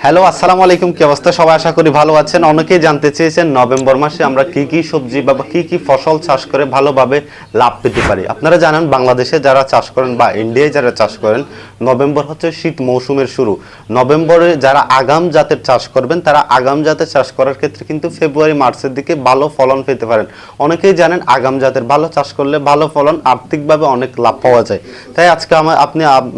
Hello, আসসালামু আলাইকুম। কি অবস্থা সবাই? আশা করি ভালো আছেন। অনেকেই জানতে চেয়েছেন নভেম্বর মাসে আমরা কি কি সবজি বা কি কি ফসল চাষ করে ভালোভাবে লাভ পেতে পারি। আপনারা জানেন বাংলাদেশে যারা চাষ করেন বা ইন্ডিয়ায় যারা চাষ করেন, নভেম্বর হচ্ছে শীত মৌসুমের শুরু। নভেম্বরে যারা আগাম জাতের চাষ করবেন তারা আগাম জাতের চাষ করার ক্ষেত্রে কিন্তু ফেব্রুয়ারি মার্চের দিকে ভালো ফলন পেতে পারেন। অনেকেই জানেন আগাম জাতের ভালো চাষ করলে ভালো ফলন, আর্থিকভাবে অনেক লাভ পাওয়া যায়। তাই আজকে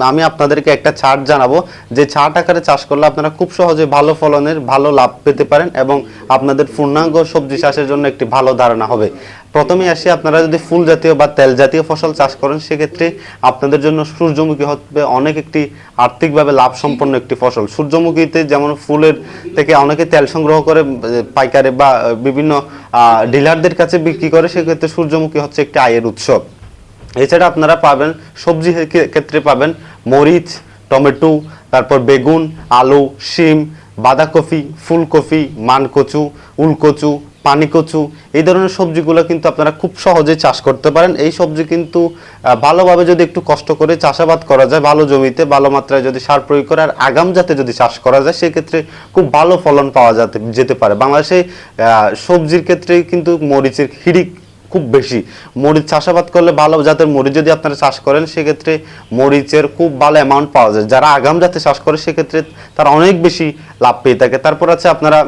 আমি আপনাদেরকে একটা চার্ট জানাবো যে চার্ট আকারে চাষ করলে আপনারা খুব সহজে ভালো ফলনের ভালো লাভ পেতে পারেন এবং আপনাদের পূর্ণাঙ্গ সবজি চাষের জন্য একটি ভালো ধারণা হবে। প্রথমেই আসি, আপনারা যদি ফুল জাতীয় বা তেল জাতীয় ফসল চাষ করেন সেক্ষেত্রে আপনাদের জন্য সূর্যমুখী হবে অনেক একটি আর্থিকভাবে লাভ সম্পন্ন একটি ফসল। সূর্যমুখীতে যেমন ফুলের থেকে অনেকে তেল সংগ্রহ করে পাইকারে বা বিভিন্ন ডিলারদের কাছে বিক্রি করে, সেক্ষেত্রে সূর্যমুখী হচ্ছে একটি আয়ের উৎস। এছাড়া আপনারা পাবেন সবজি ক্ষেত্রে পাবেন মরিচ, টমেটো, তারপর বেগুন, আলু, শিম, বাঁধাকপি, ফুলকপি, মানকচু, উলকচু, পানিকচু, এই ধরনের সবজিগুলো কিন্তু আপনারা খুব সহজে চাষ করতে পারেন। এই সবজি কিন্তু ভালোভাবে যদি একটু কষ্ট করে চাষাবাদ করা যায়, ভালো জমিতে ভালো মাত্রায় যদি সার প্রয়োগ করে আর আগাম জাতে যদি চাষ করা যায় সেক্ষেত্রে খুব ভালো ফলন পাওয়া যেতে পারে। বাংলাদেশে সবজির ক্ষেত্রে কিন্তু মরিচের হিড়িক খুব বেশি। মরিচ চাষাবাদ করলে ভালো জাতের মরিচ যদি আপনারা চাষ করেন সেক্ষেত্রে মরিচের খুব ভালো অ্যামাউন্ট পাওয়া যায়। যারা আগাম জাতে চাষ করে সেক্ষেত্রে তারা অনেক বেশি লাভ পেয়ে থাকে। তারপর আছে আপনারা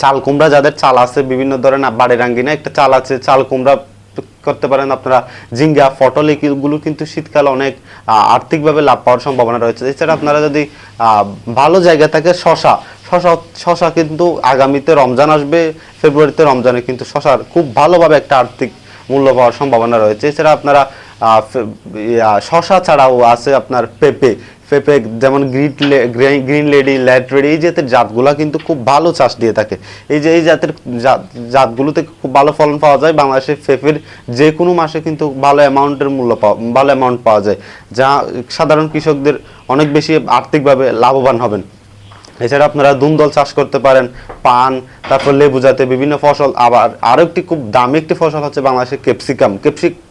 চাল কুমড়া, যাদের চাল আছে বিভিন্ন ধরনের বাড়ির আঙ্গিনা একটা চাল আছে, চাল কুমড়া করতে পারেন আপনারা। ঝিঙ্গা, পটল, এগুলো কিন্তু শীতকালে অনেক আর্থিকভাবে লাভ পাওয়ার সম্ভাবনা রয়েছে। এছাড়া আপনারা যদি ভালো জায়গা থাকে শশা কিন্তু আগামীতে রমজান আসবে, ফেব্রুয়ারিতে রমজানে কিন্তু শশার খুব ভালোভাবে একটা আর্থিক মূল্য পাওয়ার সম্ভাবনা রয়েছে। এছাড়া আপনারা শশা ছাড়াও আছে আপনার পেঁপে, যেমন গ্রিন লেডি, ল্যাড রেডি, এই জাতের জাতগুলা কিন্তু খুব ভালো চাষ দিয়ে থাকে। এই জাতের জাতগুলোতে খুব ভালো ফলন পাওয়া যায়। বাংলাদেশে পেঁপের যে কোনো মাসে কিন্তু ভালো অ্যামাউন্ট পাওয়া যায়, যা সাধারণ কৃষকদের অনেক বেশি আর্থিকভাবে লাভবান হবেন। এছাড়া আপনারা দুন্দল চাষ করতে পারেন, পান, তারপর লেবু জাতীয় বিভিন্ন ফসল। আবার আরও একটি খুব দামি একটি ফসল হচ্ছে বাংলাদেশের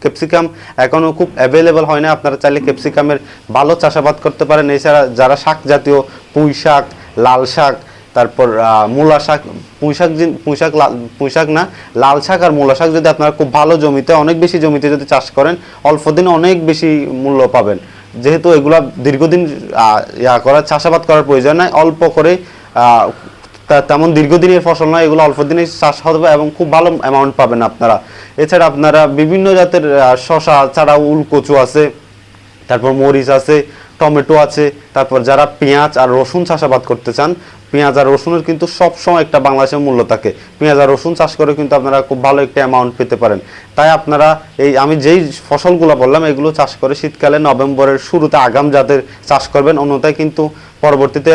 ক্যাপসিকাম এখনও খুব অ্যাভেলেবল হয় না। আপনারা চাইলে ক্যাপসিকামের ভালো চাষাবাদ করতে পারেন। এছাড়া যারা শাক জাতীয়, পুঁই শাক, লাল শাক, তারপর মূলা শাক, লাল শাক আর মূলা শাক যদি আপনারা খুব ভালো জমিতে, অনেক বেশি জমিতে যদি চাষ করেন অল্প দিনে অনেক বেশি মূল্য পাবেন। যেহেতু এগুলা দীর্ঘদিন চাষাবাদ করার প্রয়োজন নাই, অল্প করে তেমন দীর্ঘদিনের ফসল নয়, এগুলো অল্প দিনে চাষ হবে এবং খুব ভালো অ্যামাউন্ট পাবেন আপনারা। এছাড়া আপনারা বিভিন্ন জাতের শশা ছাড়াও উলকচু আছে, তারপর মরিচ আছে, টমেটো আছে। তারপর যারা পেঁয়াজ আর রসুন চাষাবাদ করতে চান, পেঁয়াজ আর রসুনের কিন্তু সবসময় একটা বাংলাদেশের মূল্য থাকে। পেঁয়াজ আর রসুন চাষ করে কিন্তু আপনারা খুব ভালো একটা অ্যামাউন্ট পেতে পারেন। তাই আপনারা আমি যেই ফসলগুলো বললাম এগুলো চাষ করে শীতকালে নভেম্বরের শুরুতে আগাম জাতের চাষ করবেন, অন্যথায় কিন্তু পরবর্তীতে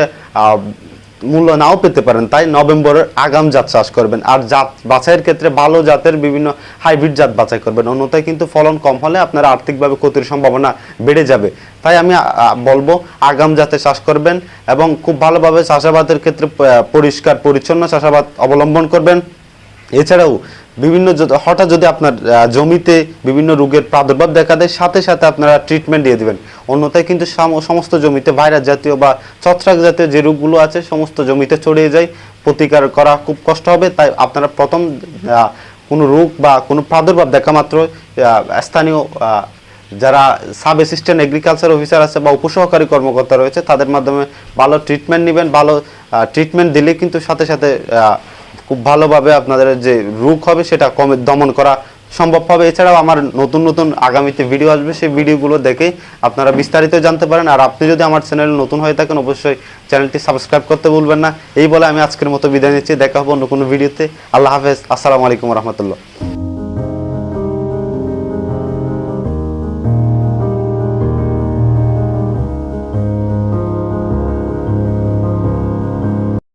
মূল্য নাও পেতে পারেন। তাই নভেম্বরের আগাম জাত চাষ করবেন। আর জাত বাছাইয়ের ক্ষেত্রে ভালো জাতের বিভিন্ন হাইব্রিড জাত বাছাই করবেন, অন্যথায় কিন্তু ফলন কম হলে আপনারা আর্থিকভাবে ক্ষতির সম্ভাবনা বেড়ে যাবে। তাই আমি বলবো আগাম জাতে চাষ করবেন এবং খুব ভালোভাবে চাষাবাদের ক্ষেত্রে পরিষ্কার পরিচ্ছন্ন চাষাবাদ অবলম্বন করবেন। এছাড়াও হঠাৎ যদি আপনার জমিতে বিভিন্ন রোগের প্রাদুর্ভাব দেখা দেয়, সাথে সাথে আপনারা ট্রিটমেন্ট দিয়ে দেবেন, অন্যথায় কিন্তু সমস্ত জমিতে ভাইরাস জাতীয় বা ছত্রাক জাতীয় যে রোগগুলো আছে সমস্ত জমিতে ছড়িয়ে যায়, প্রতিকার করা খুব কষ্ট হবে। তাই আপনারা প্রথম কোনো রোগ বা কোনো প্রাদুর্ভাব দেখা মাত্র স্থানীয় যারা সাব অ্যাসিস্ট্যান্ট এগ্রিকালচার অফিসার আছে বা উপসহকারী কর্মকর্তা রয়েছে তাদের মাধ্যমে ভালো ট্রিটমেন্ট নেবেন। ভালো ট্রিটমেন্ট দিলে কিন্তু সাথে সাথে খুব ভালোভাবে আপনাদের যে রোগ হবে সেটা দমন করা সম্ভব হবে। এছাড়াও আমার নতুন আগামীতে ভিডিও আসবে, সেই ভিডিওগুলো দেখে আপনারা বিস্তারিত জানতে পারেন। আর আপনি যদি আমার চ্যানেল নতুন হয়ে থাকেন অবশ্যই চ্যানেলটি সাবস্ক্রাইব করতে ভুলবেন না। এই বলে আমি আজকের মতো বিদায় নিচ্ছি। দেখা হবে অন্য কোনো ভিডিওতে। আল্লাহ হাফেজ। আসসালামু আলাইকুম রহমতুল্লাহ।